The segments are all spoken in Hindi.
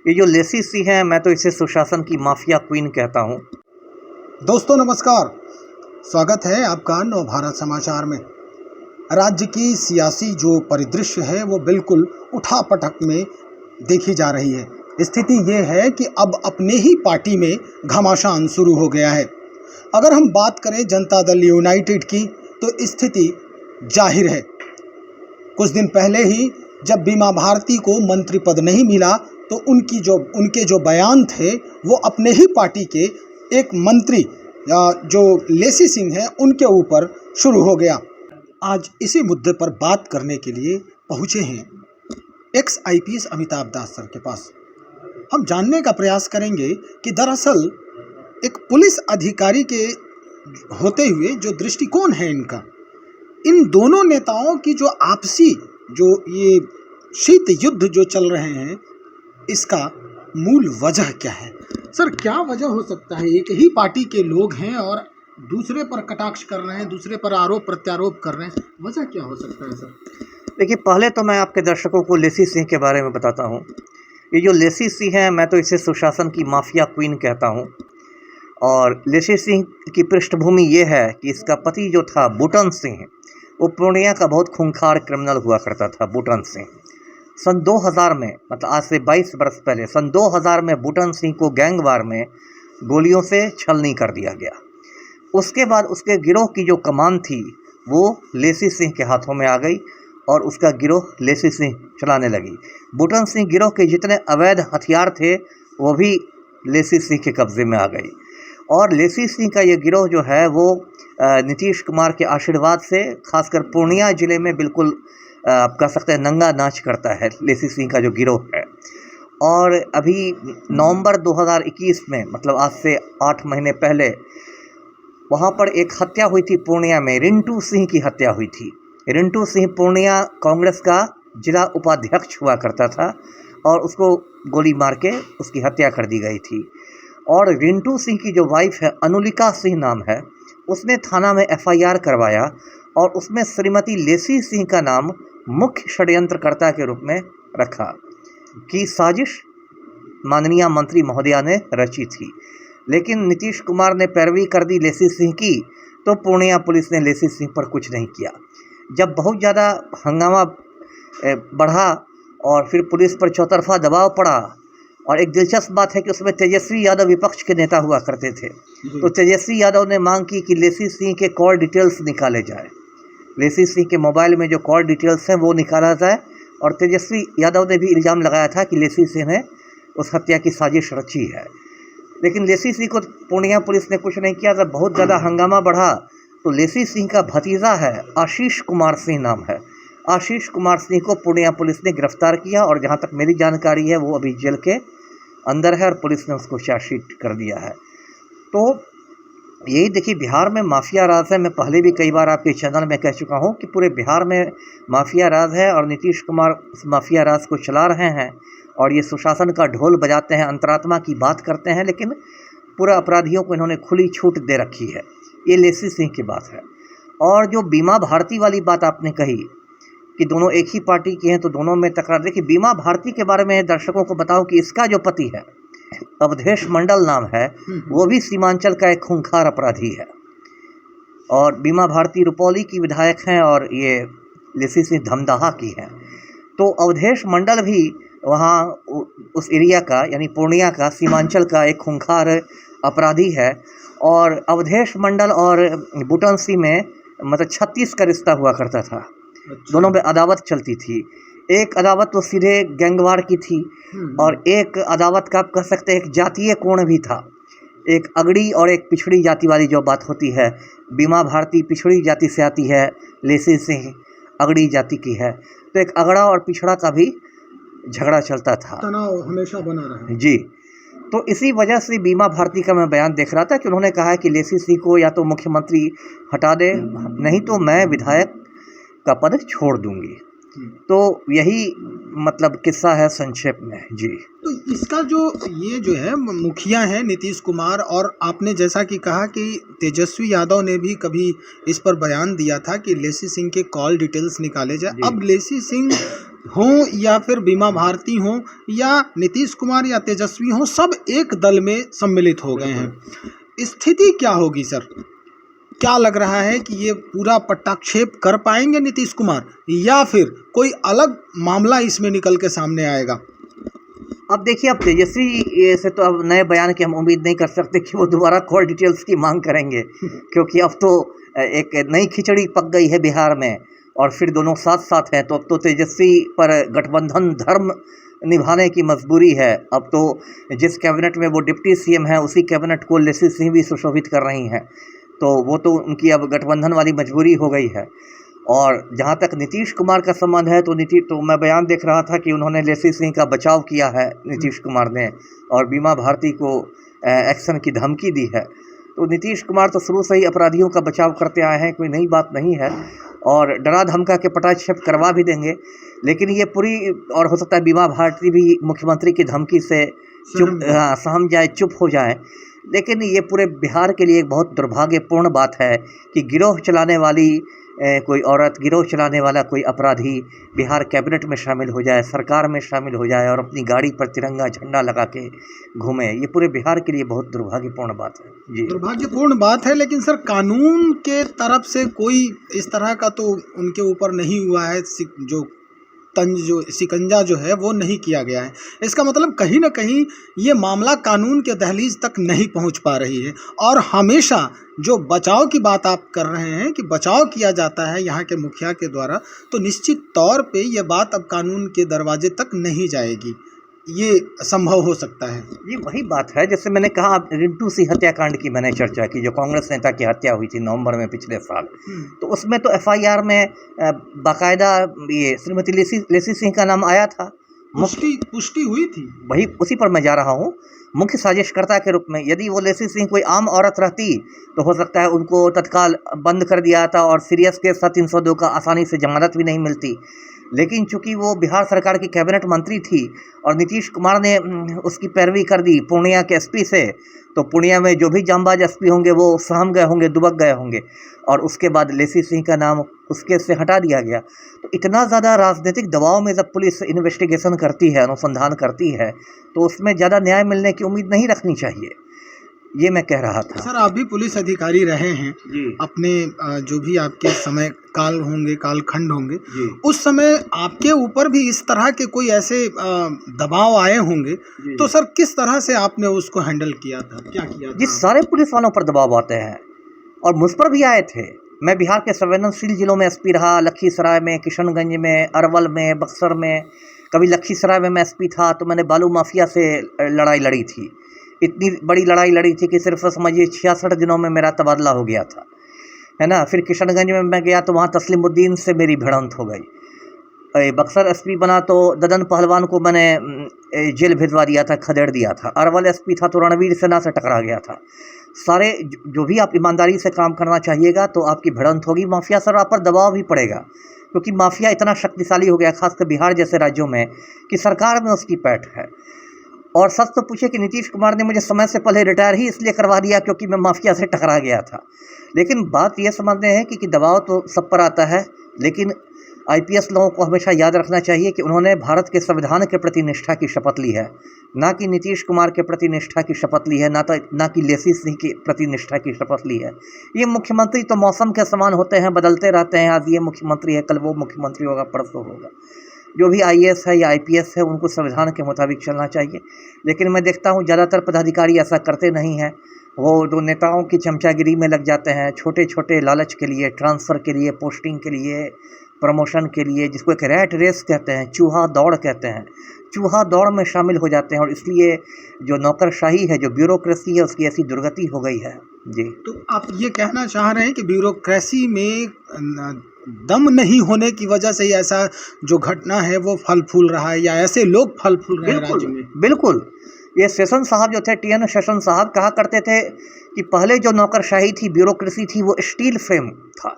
ये जो लेसी सी है, मैं तो इसे सुशासन की माफिया क्वीन कहता हूँ। दोस्तों नमस्कार, स्वागत है आपका नव भारत समाचार में। राज्य की सियासी जो परिदृश्य है वो बिल्कुल उठापटक में देखी जा रही है। स्थिति ये है कि अब अपने ही पार्टी में घमासान शुरू हो गया है। अगर हम बात करें जनता दल यूनाइटेड की तो स्थिति जाहिर है। कुछ दिन पहले ही जब बीमा भारती को मंत्री पद नहीं मिला तो उनके जो बयान थे वो अपने ही पार्टी के एक मंत्री जो लेसी सिंह हैं उनके ऊपर शुरू हो गया। आज इसी मुद्दे पर बात करने के लिए पहुँचे हैं एक्स IPS अमिताभ दास सर के पास। हम जानने का प्रयास करेंगे कि दरअसल एक पुलिस अधिकारी के होते हुए जो दृष्टिकोण है इनका, इन दोनों नेताओं की जो आपसी जो ये शीत युद्ध जो चल रहे हैं, इसका मूल वजह क्या है? सर, क्या वजह हो सकता है? एक ही पार्टी के लोग हैं और दूसरे पर कटाक्ष कर रहे हैं, दूसरे पर आरोप प्रत्यारोप कर रहे हैं, वजह क्या हो सकता है सर? देखिए, पहले तो मैं आपके दर्शकों को लेसी सिंह के बारे में बताता हूँ। ये जो लेसी सी है, मैं तो इसे सुशासन की माफिया क्वीन कहता हूँ। और लेसी सिंह की पृष्ठभूमि ये है कि इसका पति जो था बूटन सिंह, वो पूर्णिया का बहुत खूंखार क्रिमिनल हुआ करता था। बूटन सिंह सन 2000 में, मतलब आज से 22 वर्ष पहले, सन 2000 में बूटन सिंह को गैंगवार में गोलियों से छलनी कर दिया गया। उसके बाद उसके गिरोह की जो कमान थी वो लेसी सिंह के हाथों में आ गई और उसका गिरोह लेसी सिंह चलाने लगी। बूटन सिंह गिरोह के जितने अवैध हथियार थे वो भी लेसी सिंह के कब्जे में आ गई। और लेसी सिंह का ये गिरोह जो है वो नीतीश कुमार के आशीर्वाद से, खासकर पूर्णिया ज़िले में बिल्कुल आप कह सकते हैं नंगा नाच करता है लेसी सिंह का जो गिरोह है। और अभी नवंबर 2021 में, मतलब आज से 8 महीने पहले, वहाँ पर एक हत्या हुई थी पूर्णिया में। रिंटू सिंह की हत्या हुई थी। रिंटू सिंह पूर्णिया कांग्रेस का जिला उपाध्यक्ष हुआ करता था और उसको गोली मार के उसकी हत्या कर दी गई थी। और रिंटू सिंह की जो वाइफ है, अनुलिका सिंह नाम है, उसने थाना में FIR करवाया और उसमें श्रीमती लेसी सिंह का नाम मुख्य षड्यंत्रकर्ता के रूप में रखा कि साजिश माननीय मंत्री महोदया ने रची थी। लेकिन नीतीश कुमार ने पैरवी कर दी लेसी सिंह की, तो पूर्णिया पुलिस ने लेसी सिंह पर कुछ नहीं किया। जब बहुत ज़्यादा हंगामा बढ़ा और फिर पुलिस पर चौतरफा दबाव पड़ा, और एक दिलचस्प बात है कि उसमें तेजस्वी यादव विपक्ष के नेता हुआ करते थे, तो तेजस्वी यादव ने मांग की कि लेसी सिंह के कॉल डिटेल्स निकाले जाए। लेसी सिंह के मोबाइल में जो कॉल डिटेल्स हैं वो निकाला जाए। और तेजस्वी यादव ने भी इल्ज़ाम लगाया था कि लेसी सिंह ने उस हत्या की साजिश रची है। लेकिन लेसी सिंह को पूर्णिया पुलिस ने कुछ नहीं किया। जब बहुत ज़्यादा हंगामा बढ़ा तो लेसी सिंह का भतीजा है, आशीष कुमार सिंह नाम है, आशीष कुमार सिंह को पूर्णिया पुलिस ने गिरफ्तार किया और जहाँ तक मेरी जानकारी है वो अभी जेल के अंदर है और पुलिस ने उसको चार्जशीट कर दिया है। तो यही देखिए, बिहार में माफिया राज है। मैं पहले भी कई बार आपके चैनल में कह चुका हूँ कि पूरे बिहार में माफिया राज है और नीतीश कुमार उस माफिया राज को चला रहे हैं और ये सुशासन का ढोल बजाते हैं, अंतरात्मा की बात करते हैं, लेकिन पूरा अपराधियों को इन्होंने खुली छूट दे रखी है। ये लेसी सिंह की बात है। और जो बीमा भारती वाली बात आपने कही कि दोनों एक ही पार्टी के हैं तो दोनों में तकरार, देखिए बीमा भारती के बारे में दर्शकों को बताऊं कि इसका जो पति है, अवधेश मंडल नाम है, वो भी सीमांचल का एक खूंखार अपराधी है। और बीमा भारती रुपौली की विधायक हैं और ये लेसी सिंह धमदाहा की हैं। तो अवधेश मंडल भी वहाँ उस एरिया का, यानी पूर्णिया का, सीमांचल का एक खूंखार अपराधी है। और अवधेश मंडल और बूटन सिंह में मतलब 36 का रिश्ता हुआ करता था। दोनों में अदावत चलती थी। एक अदावत तो सीधे गैंगवार की थी और एक अदावत का आप कह सकते हैं एक जातीय कोण भी था। एक अगड़ी और एक पिछड़ी जाति वाली जो बात होती है, बीमा भारती पिछड़ी जाति से आती है, लेसी सिंह अगड़ी जाति की है, तो एक अगड़ा और पिछड़ा का भी झगड़ा चलता था, तनाव हमेशा बना रहा जी। तो इसी वजह से बीमा भारती का मैं बयान देख रहा था कि उन्होंने कहा कि लेसी सिंह को या तो मुख्यमंत्री हटा दे, नहीं तो मैं विधायक का पद छोड़ दूंगी। तो यही मतलब किस्सा है संक्षेप में, जी। तो इसका ये जो है मुखिया है नीतीश कुमार, और आपने जैसा कि कहा कि तेजस्वी यादव ने भी कभी इस पर बयान दिया था कि लेसी सिंह के कॉल डिटेल्स निकाले जाए। अब लेसी सिंह हों या फिर बीमा भारती हों या नीतीश कुमार या तेजस्वी हों, सब एक दल में सम्मिलित हो गए हैं। स्थिति क्या होगी सर? क्या लग रहा है कि ये पूरा पट्टाक्षेप कर पाएंगे नीतीश कुमार, या फिर कोई अलग मामला इसमें निकल के सामने आएगा? अब देखिए, अब तेजस्वी से तो अब नए बयान की हम उम्मीद नहीं कर सकते कि वो दोबारा कॉल डिटेल्स की मांग करेंगे, क्योंकि अब तो एक नई खिचड़ी पक गई है बिहार में और फिर दोनों साथ साथ हैं। तो अब तो तेजस्वी पर गठबंधन धर्म निभाने की मजबूरी है। अब तो जिस कैबिनेट में वो डिप्टी सीएम है उसी कैबिनेट को लेसी सिंह भी सुशोभित कर रही हैं, तो वो तो उनकी अब गठबंधन वाली मजबूरी हो गई है। और जहाँ तक नीतीश कुमार का संबंध है तो मैं बयान देख रहा था कि उन्होंने लेसी सिंह का बचाव किया है नीतीश कुमार ने, और बीमा भारती को एक्शन की धमकी दी है। तो नीतीश कुमार तो शुरू से ही अपराधियों का बचाव करते आए हैं, कोई नई बात नहीं है, और डरा धमका के पटाक्षेप करवा भी देंगे। लेकिन ये पूरी, और हो सकता है बीमा भारती भी मुख्यमंत्री की धमकी से सहम जाए, चुप हो जाए। लेकिन ये पूरे बिहार के लिए एक बहुत दुर्भाग्यपूर्ण बात है कि गिरोह चलाने वाली कोई औरत, गिरोह चलाने वाला कोई अपराधी बिहार कैबिनेट में शामिल हो जाए, सरकार में शामिल हो जाए और अपनी गाड़ी पर तिरंगा झंडा लगा के घूमे। ये पूरे बिहार के लिए बहुत दुर्भाग्यपूर्ण बात है जी। दुर्भाग्यपूर्ण बात है, लेकिन सर कानून के तरफ से कोई इस तरह का तो उनके ऊपर नहीं हुआ है, जो शिकंजा जो है वो नहीं किया गया है। इसका मतलब कहीं ना कहीं ये मामला कानून के दहलीज तक नहीं पहुंच पा रही है। और हमेशा जो बचाव की बात आप कर रहे हैं कि बचाव किया जाता है यहाँ के मुखिया के द्वारा, तो निश्चित तौर पे ये बात अब कानून के दरवाजे तक नहीं जाएगी, ये संभव हो सकता है। ये वही बात है, जैसे मैंने कहा रिंटू सिंह हत्याकांड की मैंने चर्चा की, जो कांग्रेस नेता की हत्या हुई थी नवंबर में पिछले साल। तो उसमें तो एफआईआर में बाकायदा ये श्रीमती लेसी सिंह का नाम आया था, पुष्टि हुई थी। वही उसी पर मैं जा रहा हूँ, मुख्य साजिशकर्ता के रूप में। यदि वो लेसी सिंह कोई आम औरत रहती तो हो सकता है उनको तत्काल बंद कर दिया था और सीरियस केस था 302 का, आसानी से जमानत भी नहीं मिलती। लेकिन चूंकि वो बिहार सरकार की कैबिनेट मंत्री थी और नीतीश कुमार ने उसकी पैरवी कर दी पूर्णिया के एसपी से, तो पूर्णिया में जो भी जांबाज एसपी होंगे वो सहम गए होंगे, दुबक गए होंगे, और उसके बाद लेसी सिंह का नाम उसके से हटा दिया गया। तो इतना ज़्यादा राजनीतिक दबाव में जब पुलिस इन्वेस्टिगेशन करती है, अनुसंधान करती है, तो उसमें ज़्यादा न्याय मिलने की उम्मीद नहीं रखनी चाहिए, ये मैं कह रहा था। सर आप भी पुलिस अधिकारी रहे हैं जी। अपने जो भी आपके समय काल होंगे, कालखंड होंगे जी। उस समय आपके ऊपर भी इस तरह के कोई ऐसे दबाव आए होंगे जी। तो सर किस तरह से आपने उसको हैंडल किया था, क्या किया था? जी, सारे पुलिस वालों पर दबाव आते हैं और मुझ पर भी आए थे। मैं बिहार के संवेदनशील जिलों में एसपी रहा, लखीसराय में, किशनगंज में, अरवल में, बक्सर में। कभी लखीसराय में मैं एसपी था तो मैंने बालू माफिया से लड़ाई लड़ी थी। इतनी बड़ी लड़ाई लड़ी थी कि सिर्फ समझिए 66 दिनों में मेरा तबादला हो गया था, है ना। फिर किशनगंज में मैं गया तो वहाँ तस्लीमुद्दीन से मेरी भिड़ंत हो गई। बक्सर एसपी बना तो ददन पहलवान को मैंने जेल भिजवा दिया था, खदेड़ दिया था। अरवल एसपी था तो रणवीर सेना से टकरा गया था। सारे जो भी आप ईमानदारी से काम करना चाहिएगा तो आपकी भिड़ंत होगी। माफिया सर आप पर दबाव भी पड़ेगा, क्योंकि माफिया इतना शक्तिशाली हो गया खासकर बिहार जैसे राज्यों में कि सरकार में उसकी पैठ है। और सच तो पूछे कि नीतीश कुमार ने मुझे समय से पहले रिटायर ही इसलिए करवा दिया क्योंकि मैं माफिया से टकरा गया था। लेकिन बात यह समझते हैं कि दबाव तो सब पर आता है, लेकिन आईपीएस लोगों को हमेशा याद रखना चाहिए कि उन्होंने भारत के संविधान के प्रति निष्ठा की शपथ ली है, ना कि नीतीश कुमार के प्रति निष्ठा की शपथ ली है, ना कि लेसी सिंह के प्रति निष्ठा की शपथ ली है। ये मुख्यमंत्री तो मौसम के समान होते हैं, बदलते रहते हैं। आज ये मुख्यमंत्री है, कल वो मुख्यमंत्री होगा, परसों होगा। जो भी आईएएस है या आईपीएस है उनको संविधान के मुताबिक चलना चाहिए। लेकिन मैं देखता हूँ ज़्यादातर पदाधिकारी ऐसा करते नहीं हैं। वो जो नेताओं की चमचागिरी में लग जाते हैं, छोटे छोटे लालच के लिए, ट्रांसफ़र के लिए, पोस्टिंग के लिए, प्रमोशन के लिए, जिसको एक रैट रेस कहते हैं, चूहा दौड़ कहते हैं, चूहा दौड़ में शामिल हो जाते हैं। और इसलिए जो नौकरशाही है, जो ब्यूरोक्रेसी है, उसकी ऐसी दुर्गति हो गई है जी। तो आप ये कहना चाह रहे हैं कि ब्यूरोक्रेसी में दम नहीं होने की वजह से ही ऐसा जो घटना है वो फल फूल रहा है, या ऐसे लोग फल फूल रहे हैं राज्य में? बिल्कुल। ये सेशन साहब जो थे, टीएन सेशन साहब, कहा करते थे कि पहले जो नौकरशाही थी, ब्यूरोक्रेसी थी, वो स्टील फ्रेम था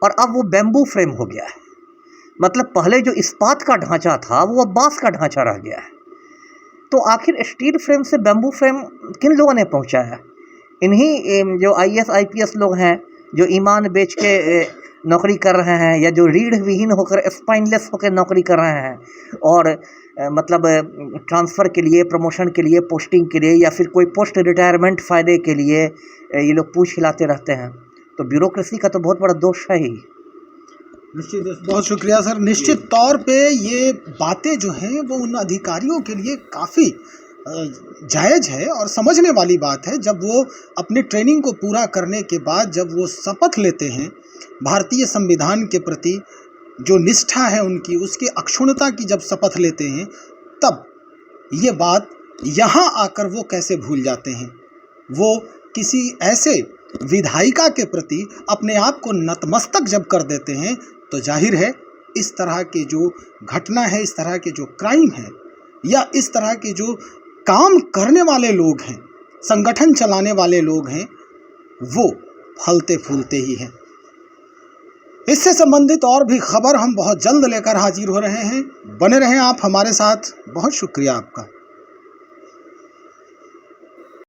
और अब वो बैम्बू फ्रेम हो गया है। मतलब पहले जो इस्पात का ढांचा था वो अब बांस का ढांचा रह गया है। तो आखिर स्टील फ्रेम से बैम्बू फ्रेम किन लोगों ने पहुंचाया? इन्हीं जो आईएएस आईपीएस लोग हैं, जो ईमान बेच के नौकरी कर रहे हैं या जो रीढ़ विहीन होकर स्पाइनलेस होकर नौकरी कर रहे हैं और मतलब ट्रांसफ़र के लिए, प्रमोशन के लिए, पोस्टिंग के लिए या फिर कोई पोस्ट रिटायरमेंट फ़ायदे के लिए ये लोग पूँछ हिलाते रहते हैं। तो ब्यूरोक्रेसी का तो बहुत बड़ा दोष है ही। निश्चित, बहुत शुक्रिया सर। निश्चित तौर पे ये बातें जो हैं वो उन अधिकारियों के लिए काफ़ी जायज़ है और समझने वाली बात है। जब वो अपने ट्रेनिंग को पूरा करने के बाद जब वो शपथ लेते हैं, भारतीय संविधान के प्रति जो निष्ठा है उनकी, उसकी अक्षुण्णता की जब शपथ लेते हैं, तब ये बात यहाँ आकर वो कैसे भूल जाते हैं। वो किसी ऐसे विधायिका के प्रति अपने आप को नतमस्तक जब कर देते हैं, तो जाहिर है इस तरह के जो घटना है, इस तरह के जो क्राइम है या इस तरह के जो काम करने वाले लोग हैं, संगठन चलाने वाले लोग हैं, वो फलते फूलते ही हैं। इससे संबंधित और भी खबर हम बहुत जल्द लेकर हाजिर हो रहे हैं। बने रहें आप हमारे साथ। बहुत शुक्रिया आपका।